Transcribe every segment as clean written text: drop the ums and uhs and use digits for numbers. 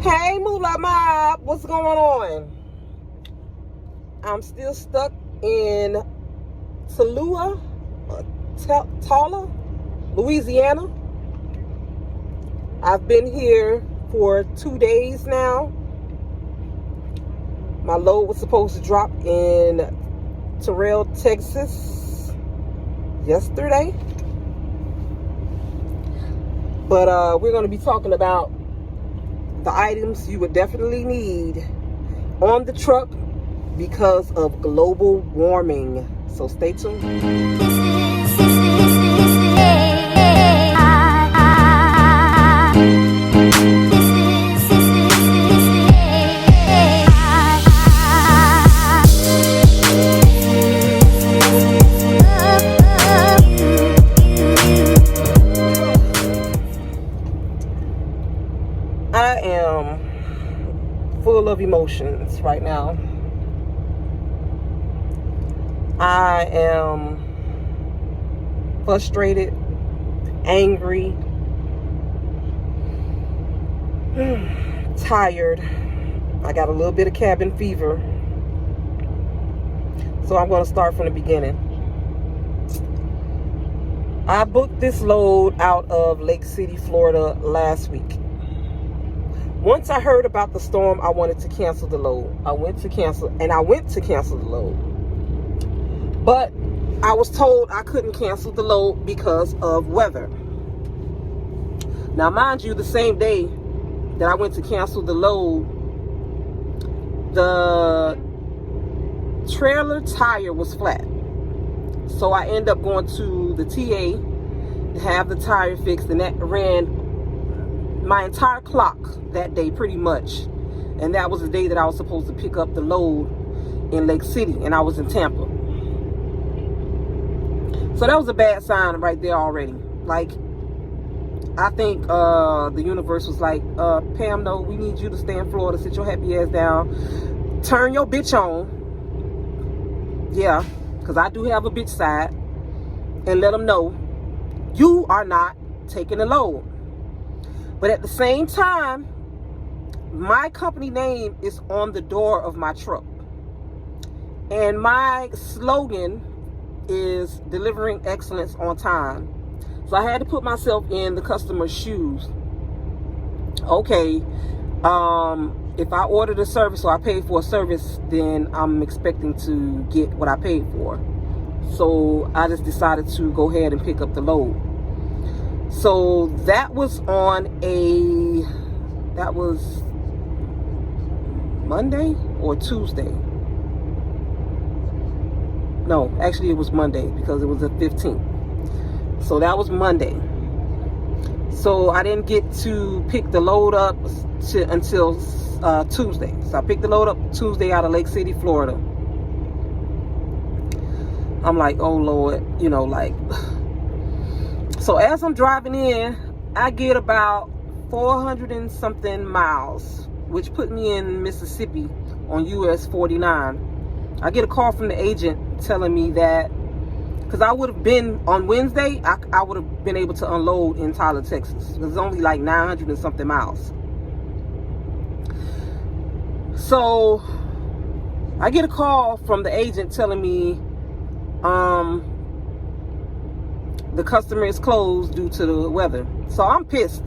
Hey, Moolah Mob, what's going on? I'm still stuck in Tallua, Louisiana. I've been here for 2 days now. My load was supposed to drop in Terrell, Texas yesterday. But we're going to be talking about the items you would definitely need on the truck because of global warming. So stay tuned. I am full of emotions right now. I am frustrated, angry, tired. I got a little bit of cabin fever. So I'm going to start from the beginning. I booked this load out of Lake City, Florida last week. Once I heard about the storm, I wanted to cancel the load. I went to cancel the load. But I was told I couldn't cancel the load because of weather. Now, mind you, the same day that I went to cancel the load, the trailer tire was flat. So I ended up going to the TA to have the tire fixed, and that ran my entire clock that day pretty much. And that was the day that I was supposed to pick up the load in Lake City, and I was in Tampa. So that was a bad sign right there already. Like, I think the universe was like, Pam, no, we need you to stay in Florida, sit your happy ass down, turn your bitch on. Yeah, because I do have a bitch side, and let them know you are not taking the load. But at the same time, my company name is on the door of my truck. And my slogan is delivering excellence on time. So I had to put myself in the customer's shoes. Okay, if I ordered a service or I paid for a service, then I'm expecting to get what I paid for. So I just decided to go ahead and pick up the load. So that was that was Monday or Tuesday. No, actually it was Monday because it was the 15th. So that was Monday. So I didn't get to pick the load up until Tuesday. So I picked the load up Tuesday out of Lake City, Florida. I'm like, oh Lord, like... So as I'm driving in, I get about 400 and something miles, which put me in Mississippi on US 49. I get a call from the agent telling me that, because I would have been on Wednesday, I would have been able to unload in Tyler, Texas. It was only like 900 and something miles. So I get a call from the agent telling me, the customer is closed due to the weather. So I'm pissed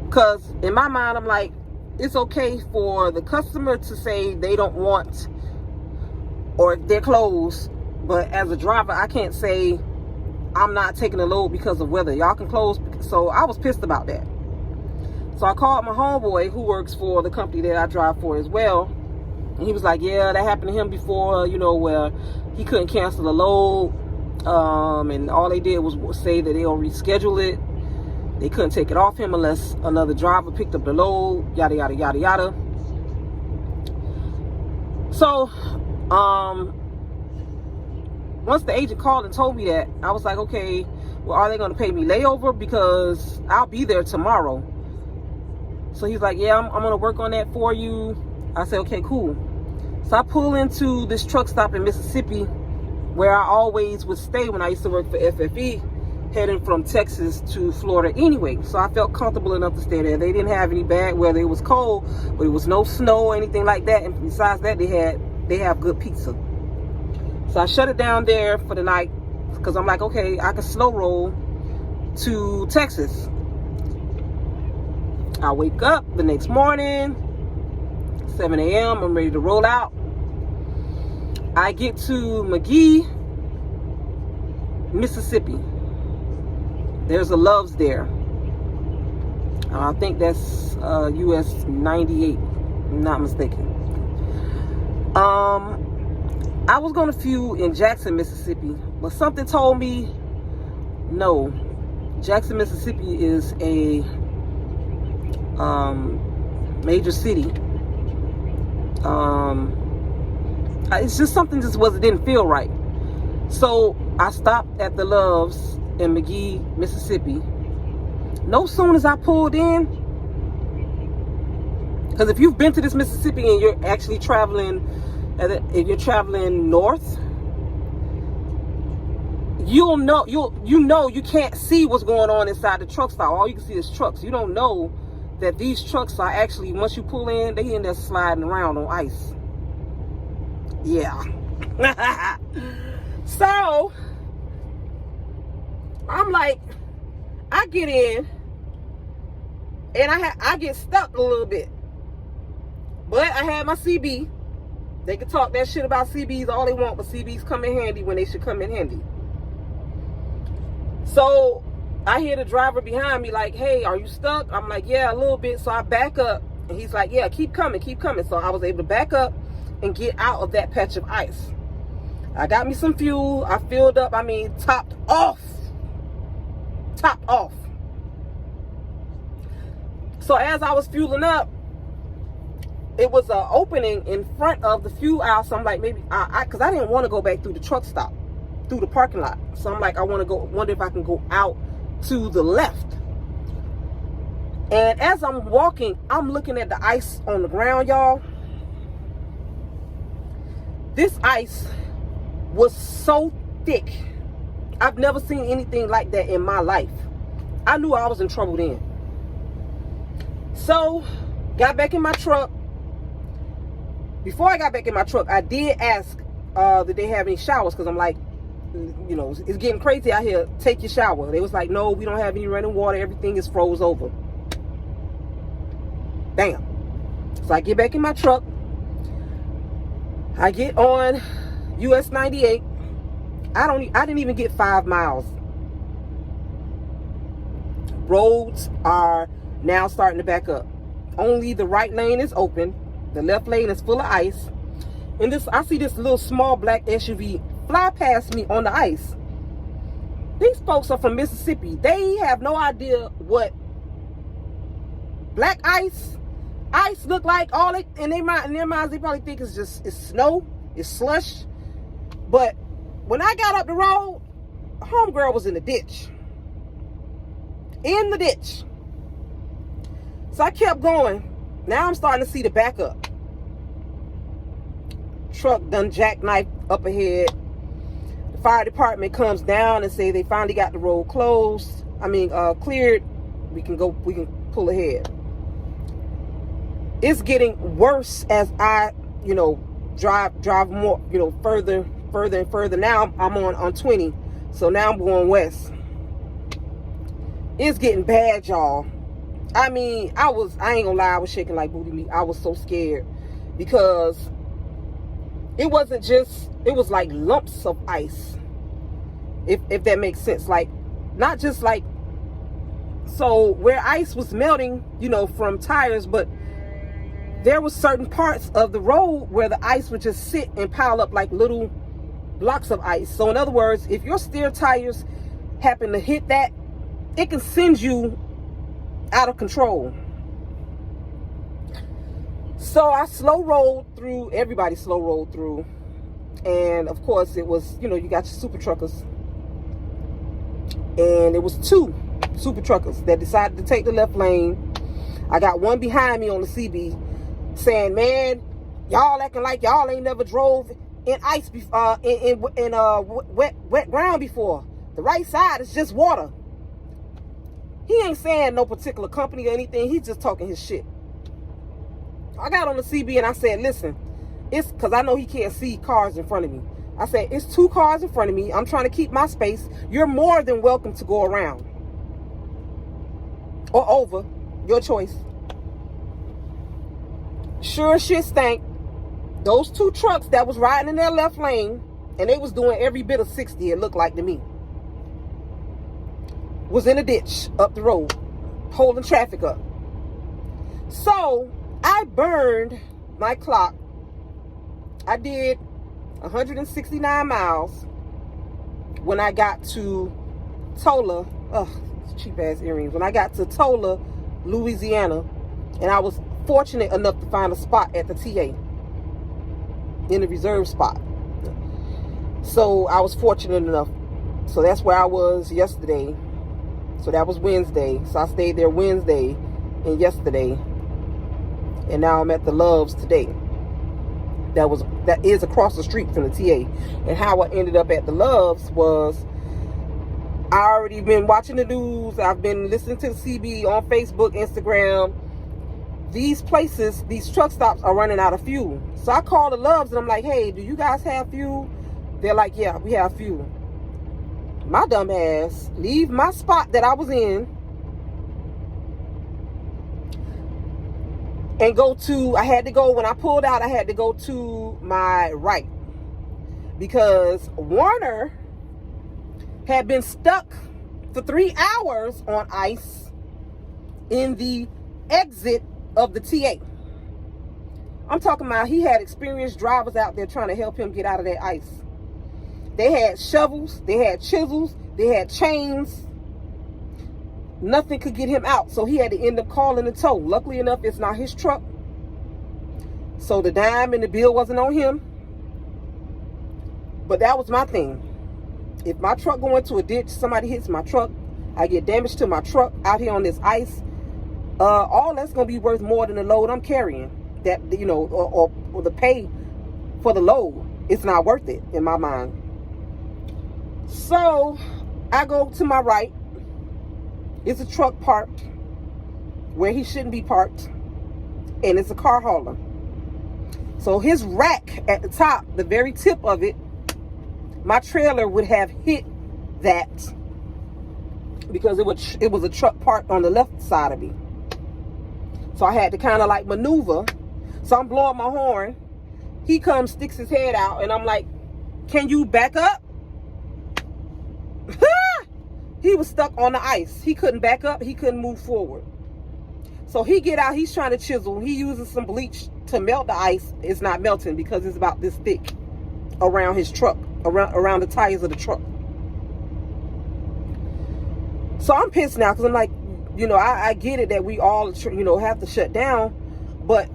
because in my mind, I'm like, it's okay for the customer to say they don't want or they're closed. But as a driver, I can't say I'm not taking the load because of weather. Y'all can close. So I was pissed about that. So I called my homeboy who works for the company that I drive for as well. And he was like, yeah, that happened to him before, where he couldn't cancel the load. And all they did was say that they'll reschedule it. They couldn't take it off him unless another driver picked up the load, yada, yada, yada, yada. So, once the agent called and told me that, I was like, okay, well, are they going to pay me layover? Because I'll be there tomorrow. So he's like, yeah, I'm going to work on that for you. I said, okay, cool. So I pull into this truck stop in Mississippi where I always would stay when I used to work for FFE. heading from Texas to Florida anyway. So I felt comfortable enough to stay there. They didn't have any bad weather. It was cold, but it was no snow or anything like that. And besides that, they have good pizza. So I shut it down there for the night because I'm like, okay, I can slow roll to Texas. I wake up the next morning, 7 a.m. I'm ready to roll out. I get to McGee, Mississippi. There's a Love's there. I think that's US 98, I'm not mistaken. I was going to fuel in Jackson, Mississippi, but something told me no. Jackson, Mississippi is a major city. It's just something didn't feel right. So I stopped at the Love's in McGee, Mississippi. No soon as I pulled in, because if you've been to this Mississippi and you're actually traveling, if you're traveling north, you know you can't see what's going on inside the truck stop. All you can see is trucks. You don't know that these trucks are actually, once you pull in, they in there sliding around on ice. Yeah. So I'm like, I get in and I get stuck a little bit, but I had my CB. They can talk that shit about CBs all they want, but CBs come in handy when they should come in handy. So I hear the driver behind me like, hey, are you stuck? I'm like, yeah, a little bit. So I back up and he's like, yeah, keep coming. So I was able to back up and get out of that patch of ice. I got me some fuel. I filled up, topped off. So as I was fueling up, it was an opening in front of the fuel aisle. So I'm like, maybe, because I didn't want to go back through the truck stop, through the parking lot. So I'm like, wonder if I can go out to the left. And as I'm walking, I'm looking at the ice on the ground, y'all. This ice was so thick. I've never seen anything like that in my life. I knew I was in trouble then. So, got back in my truck. Before I got back in my truck, I did ask, did they have any showers? Because I'm like, it's getting crazy out here. Take your shower. They was like, no, we don't have any running water. Everything is froze over. Damn. So I get back in my truck. I get on US 98. I didn't even get 5 miles. Roads are now starting to back up. Only the right lane is open. The left lane is full of ice. And I see this little small black SUV fly past me on the ice. These folks are from Mississippi. They have no idea what black ice look like. In their minds, they probably think it's snow, it's slush. But when I got up the road, homegirl was in the ditch. So I kept going. Now I'm starting to see the backup. Truck done jackknife up ahead. The fire department comes down and say they finally got the road closed. Cleared. We can pull ahead. It's getting worse as I, drive more, further and further. Now I'm on 20. So now I'm going west. It's getting bad, y'all. I ain't gonna lie, I was shaking like booty meat. I was so scared because it was like lumps of ice. If that makes sense. Like, not just like, so where ice was melting, from tires, but there was certain parts of the road where the ice would just sit and pile up like little blocks of ice. So in other words, if your steer tires happen to hit that, it can send you out of control. So I slow rolled through. Everybody slow rolled through. And of course it was, you got your super truckers. And it was 2 super truckers that decided to take the left lane. I got one behind me on the CB saying, man, y'all acting like y'all ain't never drove in ice before, in wet ground before. The right side is just water. He ain't saying no particular company or anything. He's just talking his shit. I got on the CB and I said, listen, it's because I know he can't see cars in front of me. I said, it's 2 cars in front of me. I'm trying to keep my space. You're more than welcome to go around. Or over. Your choice. Sure as shit stank. Those 2 trucks that was riding in their left lane, and they was doing every bit of 60, it looked like to me, was in a ditch up the road, holding traffic up. So I burned my clock. I did 169 miles when I got to Tola. Cheap ass earrings. When I got to Tola, Louisiana, and I was fortunate enough to find a spot at the TA, in the reserve spot. So I was fortunate enough. So that's where I was yesterday. So that was Wednesday. So I stayed there Wednesday and yesterday. And now I'm at the Loves today. That is across the street from the TA. And how I ended up at the Loves was, I already been watching the news. I've been listening to the CB on Facebook, Instagram. These places, these truck stops are running out of fuel. So I called the Loves and I'm like, hey, do you guys have fuel? They're like, yeah, we have fuel. My dumb ass leave my spot that I was in and go to, I had to go, when I pulled out, I had to go to my right. Because Warner had been stuck for 3 hours on ice in the exit of the TA. I'm talking about he had experienced drivers out there trying to help him get out of that ice. They had shovels, they had chisels, they had chains. Nothing could get him out, so he had to end up calling a tow. Luckily enough, it's not his truck, so the dime and the bill wasn't on him. But that was my thing. If my truck go into a ditch, somebody hits my truck, I get damage to my truck out here on this ice, all that's going to be worth more than the load I'm carrying. That, you know, or the pay for the load. It's not worth it in my mind. So I go to my right. It's a truck parked where he shouldn't be parked, and it's a car hauler. So his rack at the top, the very tip of it, my trailer would have hit that because it was a truck parked on the left side of me. So I had to kind of like maneuver. So I'm blowing my horn. He comes, sticks his head out, and I'm like, can you back up? He was stuck on the ice. He couldn't back up. He couldn't move forward. So he get out. He's trying to chisel. He uses some bleach to melt the ice. It's not melting because it's about this thick around his truck, around the tires of the truck. So I'm pissed now because I'm like, you know, I get it that we all, you know, have to shut down. But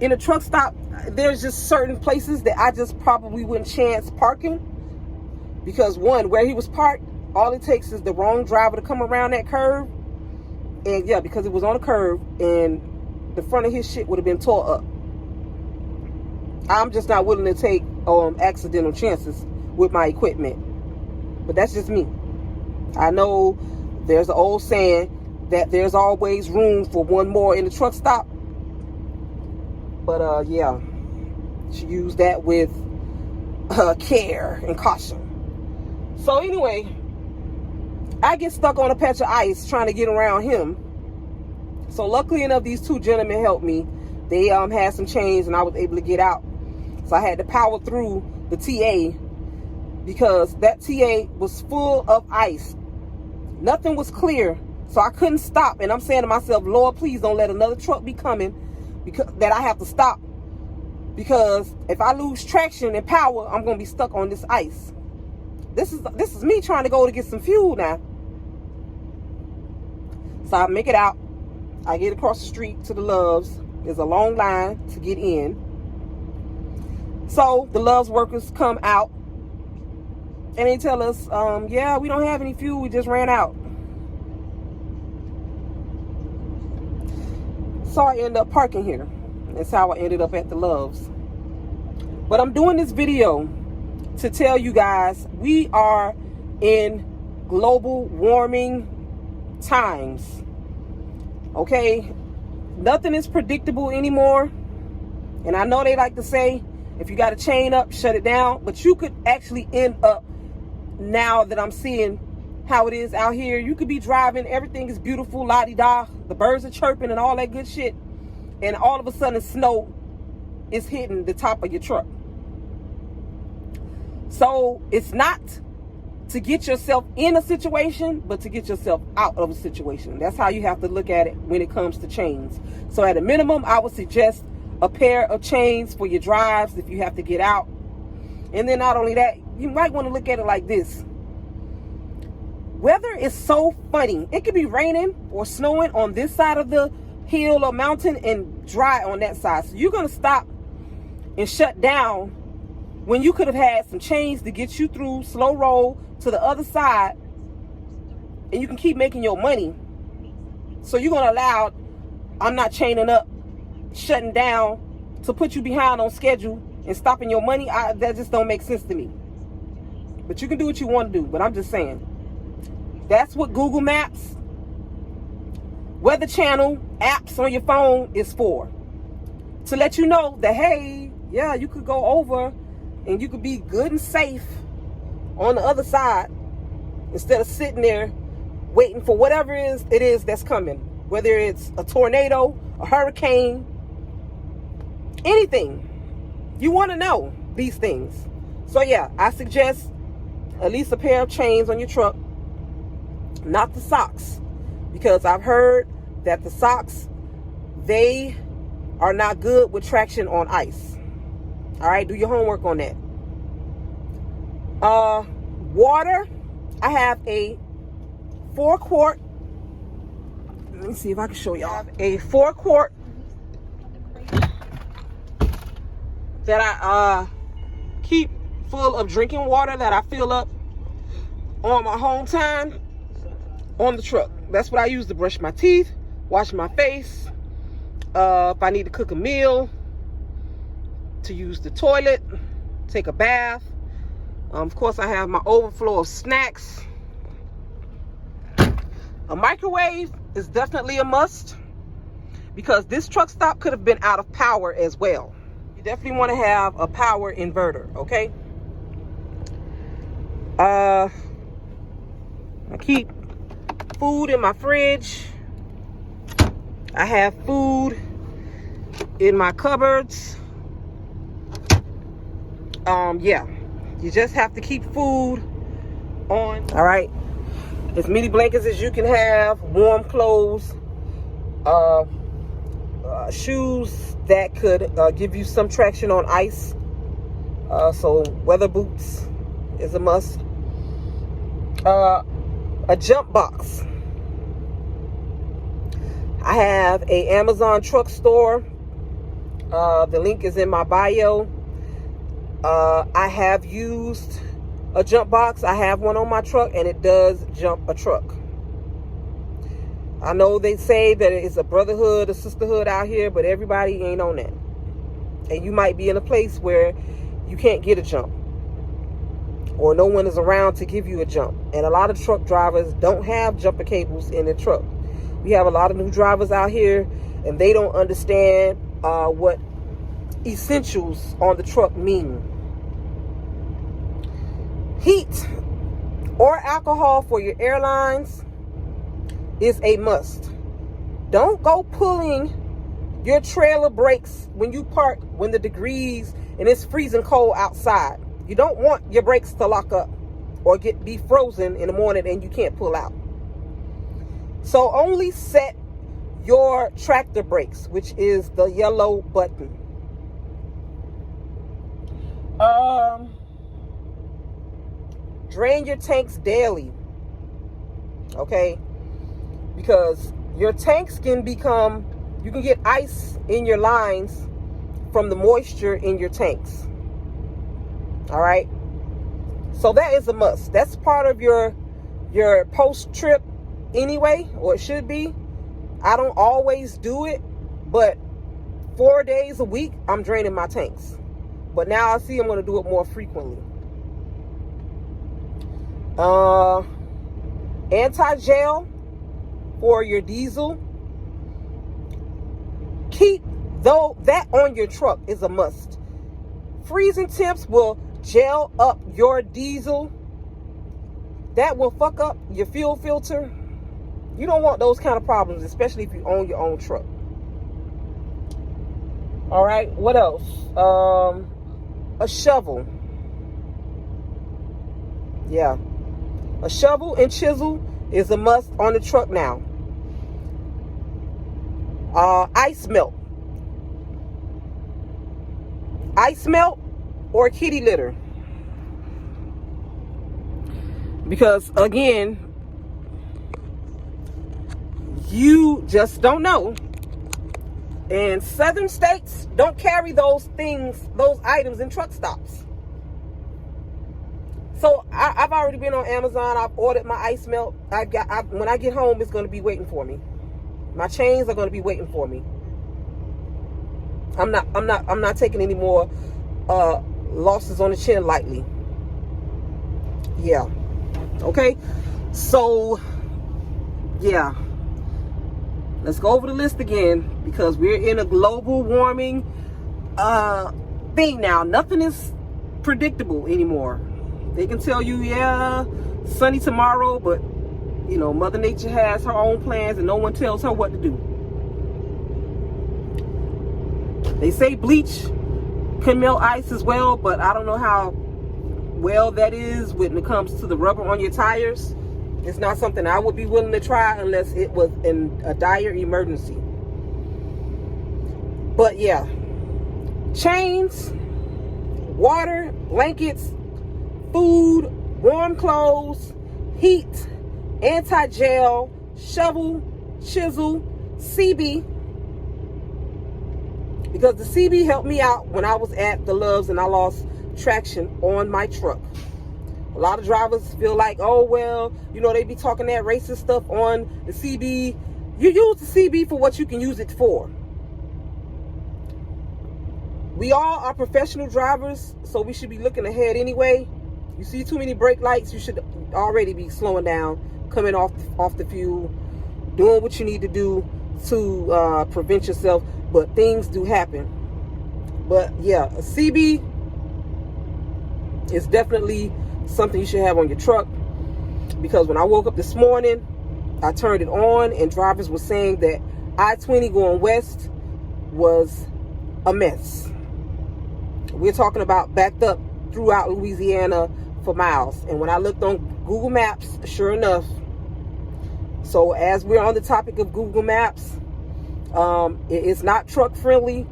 in a truck stop, there's just certain places that I just probably wouldn't chance parking. Because one, where he was parked, all it takes is the wrong driver to come around that curve. And yeah, because it was on a curve and the front of his shit would have been tore up. I'm just not willing to take accidental chances with my equipment. But that's just me. I know there's an old saying that there's always room for one more in the truck stop. But yeah, should use that with care and caution. So anyway, I get stuck on a patch of ice trying to get around him. So luckily enough, these 2 gentlemen helped me. They had some chains and I was able to get out. So I had to power through the TA because that TA was full of ice. Nothing was clear, so I couldn't stop. And I'm saying to myself, Lord, please don't let another truck be coming because that I have to stop. Because if I lose traction and power, I'm going to be stuck on this ice. This is me trying to go to get some fuel now. So I make it out. I get across the street to the Loves. There's a long line to get in. So the Loves workers come out and they tell us, yeah, we don't have any fuel. We just ran out. So I end up parking here. That's how I ended up at the Loves. But I'm doing this video to tell you guys we are in global warming times. Okay, nothing is predictable anymore. And I know they like to say, if you got a chain up, shut it down. But you could actually end up, now that I'm seeing how it is out here, you could be driving, everything is beautiful, la-di-da, the birds are chirping and all that good shit, and all of a sudden snow is hitting the top of your truck. So it's not to get yourself in a situation, but to get yourself out of a situation. That's how you have to look at it when it comes to chains. So at a minimum, I would suggest a pair of chains for your drives if you have to get out. And then not only that, you might want to look at it like this. Weather is so funny. It could be raining or snowing on this side of the hill or mountain and dry on that side. So you're going to stop and shut down when you could have had some chains to get you through, slow roll to the other side, and you can keep making your money. So you're going to allow, I'm not chaining up, shutting down to put you behind on schedule and stopping your money. That just don't make sense to me. But you can do what you want to do. But I'm just saying, that's what Google Maps, Weather Channel, apps on your phone is for. To let you know that, hey, yeah, you could go over and you could be good and safe on the other side instead of sitting there waiting for whatever it is that's coming. Whether it's a tornado, a hurricane, anything. You want to know these things. So yeah, I suggest at least a pair of chains on your truck. Not the socks, because I've heard that the socks, they are not good with traction on ice. All right, do your homework on that. Water, I have a 4-quart. Let me see if I can show y'all. A 4-quart that I keep full of drinking water that I fill up on my home time on the truck. That's what I use to brush my teeth, wash my face, if I need to cook a meal, to use the toilet, take a bath. Of course, I have my overflow of snacks. A microwave is definitely a must, because this truck stop could have been out of power as well. You definitely want to have a power inverter, okay? I keep food in my fridge. I have food in my cupboards. Yeah, you just have to keep food on. All right, as many blankets as you can have, warm clothes, shoes that could give you some traction on ice. So weather boots is a must. A jump box. I have a Amazon truck store. The link is in my bio. I have used a jump box. I have one on my truck, and it does jump a truck. I know they say that it's a brotherhood, a sisterhood out here, but everybody ain't on that. And you might be in a place where you can't get a jump, or no one is around to give you a jump. And a lot of truck drivers don't have jumper cables in their truck. We have a lot of new drivers out here, and they don't understand what essentials on the truck mean. Heat or alcohol for your airlines is a must. Don't go pulling your trailer brakes when you park, when the degrees and it's freezing cold outside. You don't want your brakes to lock up or be frozen in the morning and you can't pull out. So only set your tractor brakes, which is the yellow button. Drain your tanks daily, okay? Because your tanks can become, you can get ice in your lines from the moisture in your tanks. All right, so that is a must. That's part of your post trip anyway, or it should be. I don't always do it, but 4 days a week I'm draining my tanks. But now I see I'm going to do it more frequently. Anti-gel for your diesel. Keep that on your truck is a must. Freezing temps will gel up your diesel. That will fuck up your fuel filter. You don't want those kind of problems, especially if you own your own truck. All right, what else? A shovel. Yeah, a shovel and chisel is a must on the truck now. Ice melt. Ice melt or kitty litter. Because again, you just don't know. And southern states don't carry those things, those items in truck stops. So I've already been on Amazon. I've ordered my ice melt. When I get home, it's going to be waiting for me. My chains are going to be waiting for me. I'm not taking any more losses on the chin lightly. Yeah. Okay. So yeah. Let's go over the list again, because we're in a global warming thing now. Nothing is predictable anymore. They can tell you, yeah, sunny tomorrow, but you know, Mother Nature has her own plans and no one tells her what to do. They say bleach can melt ice as well, but I don't know how well that is when it comes to the rubber on your tires. It's not something I would be willing to try unless it was in a dire emergency. But yeah, chains, water, blankets, food, warm clothes, heat, anti-gel, shovel, chisel, CB. Because the CB helped me out when I was at the Loves and I lost traction on my truck. A lot of drivers feel like, oh, well, you know, they be talking that racist stuff on the CB. You use the CB for what you can use it for. We all are professional drivers, so we should be looking ahead anyway. You see too many brake lights, you should already be slowing down, coming off the fuel, doing what you need to do to prevent yourself. But things do happen. But yeah, a CB is definitely something you should have on your truck, because when I woke up this morning, I turned it on and drivers were saying that I-20 going west was a mess. We're talking about backed up throughout Louisiana for miles. And when I looked on Google Maps, sure enough, so as we're on the topic of Google Maps, it is not truck friendly.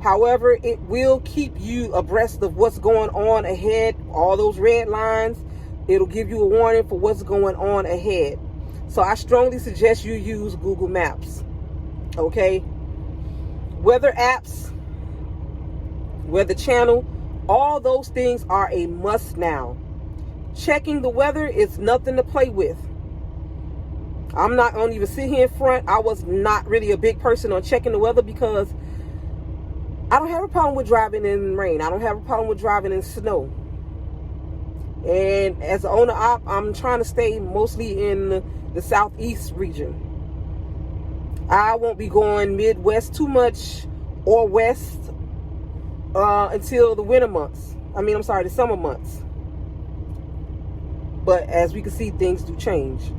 However, it will keep you abreast of what's going on ahead. All those red lines, it'll give you a warning for what's going on ahead. So I strongly suggest you use Google Maps. Okay? Weather apps, Weather Channel, all those things are a must now. Checking the weather is nothing to play with. I'm not going to even sit here in front. I was not really a big person on checking the weather because I don't have a problem with driving in rain. I don't have a problem with driving in snow. And as an owner-op, I'm trying to stay mostly in the southeast region. I won't be going Midwest too much or west until the winter months. The summer months. But as we can see, things do change.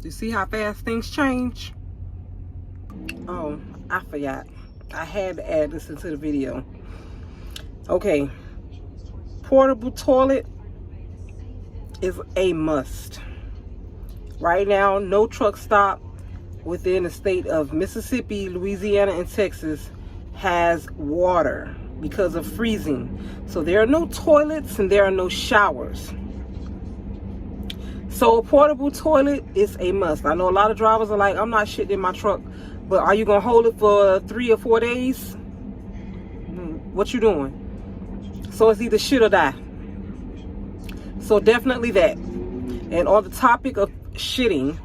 You see how fast things change? Oh, I forgot. I had to add this into the video. Okay. Portable toilet is a must. Right now, no truck stop within the state of Mississippi, Louisiana, and Texas has water because of freezing. So there are no toilets and there are no showers. So a portable toilet is a must. I know a lot of drivers are like, I'm not shitting in my truck. But are you going to hold it for 3 or 4 days? What you doing? So it's either shit or die. So definitely that. And on the topic of shitting,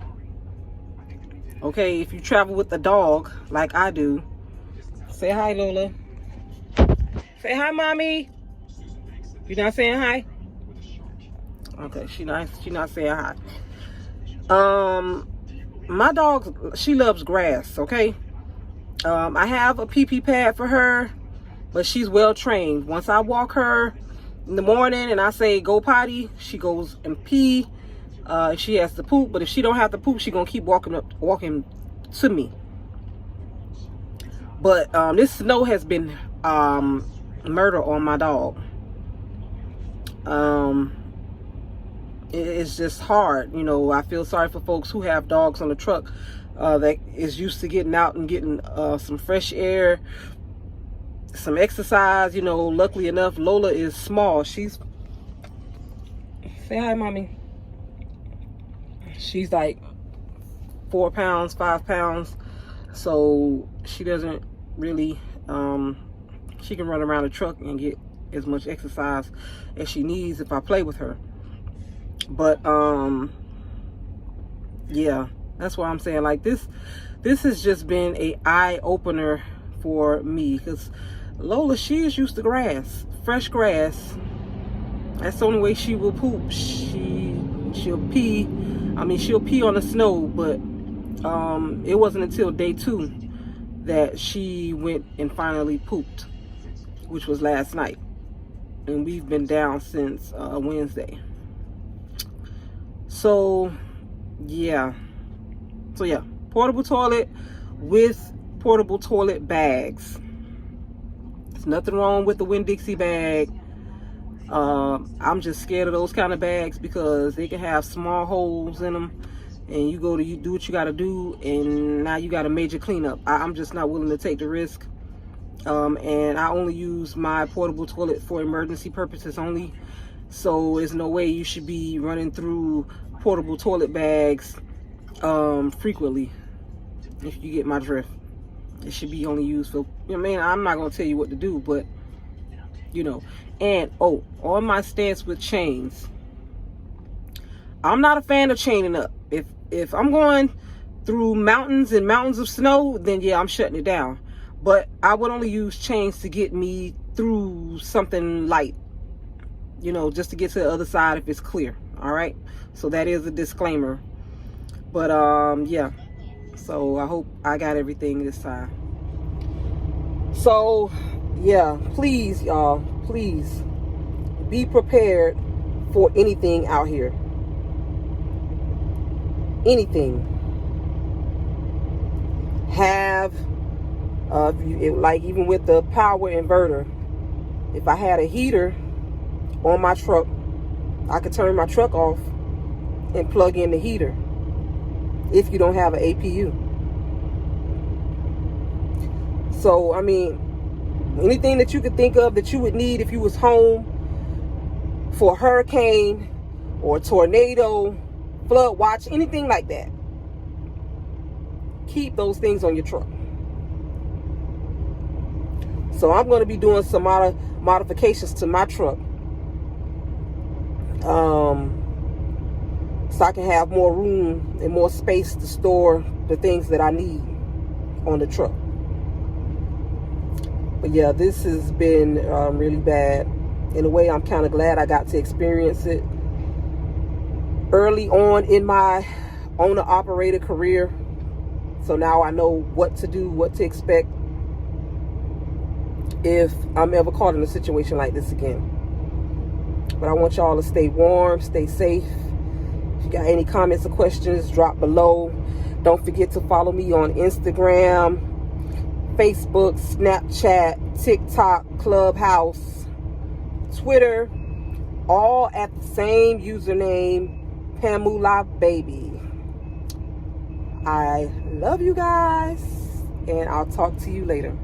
okay, if you travel with a dog like I do, say hi, Lola. Say hi, Mommy. You not saying hi? Okay, she not saying hi. My dog, she loves grass, okay? I have a pee pad for her, but she's well trained. Once I walk her in the morning and I say go potty, she goes and pee. If she has to poop, but if she don't have to poop, she gonna keep walking to me. But this snow has been murder on my dog. It's just hard, you know. I feel sorry for folks who have dogs on the truck that is used to getting out and getting some fresh air, some exercise, you know. Luckily enough, Lola is small. She's, say hi, mommy. She's like 4 pounds, 5 pounds, so she doesn't really she can run around the truck and get as much exercise as she needs if I play with her. But yeah, that's why I'm saying, like, this has just been a eye-opener for me, because Lola, she is used to grass, fresh grass. That's the only way she will poop. She'll pee. I mean, she'll pee on the snow, but it wasn't until day 2 that she went and finally pooped, which was last night. And we've been down since Wednesday. So yeah, portable toilet with portable toilet bags. There's nothing wrong with the Winn-Dixie bag. I'm just scared of those kind of bags because they can have small holes in them, and you do what you got to do, and now you got a major cleanup. I'm just not willing to take the risk. And I only use my portable toilet for emergency purposes only. So there's no way you should be running through portable toilet bags frequently, if you get my drift. It should be only used for, you know, man, I'm not going to tell you what to do, but, you know. And, oh, on my stance with chains, I'm not a fan of chaining up. If I'm going through mountains and mountains of snow, then yeah, I'm shutting it down. But I would only use chains to get me through something light, you know, just to get to the other side if it's clear. All right, so that is a disclaimer. But yeah, so I hope I got everything this time. So yeah, please, y'all, please be prepared for anything out here. Anything. Have like, even with the power inverter, if I had a heater on my truck, I could turn my truck off and plug in the heater if you don't have an APU. So, I mean, anything that you could think of that you would need if you was home for a hurricane or a tornado, flood watch, anything like that, keep those things on your truck. So I'm going to be doing some modifications to my truck, so I can have more room and more space to store the things that I need on the truck. But yeah, this has been really bad. In a way, I'm kind of glad I got to experience it early on in my owner-operator career. So now I know what to do, what to expect if I'm ever caught in a situation like this again. But I want y'all to stay warm, stay safe. If you got any comments or questions, drop below. Don't forget to follow me on Instagram, Facebook, Snapchat, TikTok, Clubhouse, Twitter, all at the same username, Pamela Baby. I love you guys, and I'll talk to you later.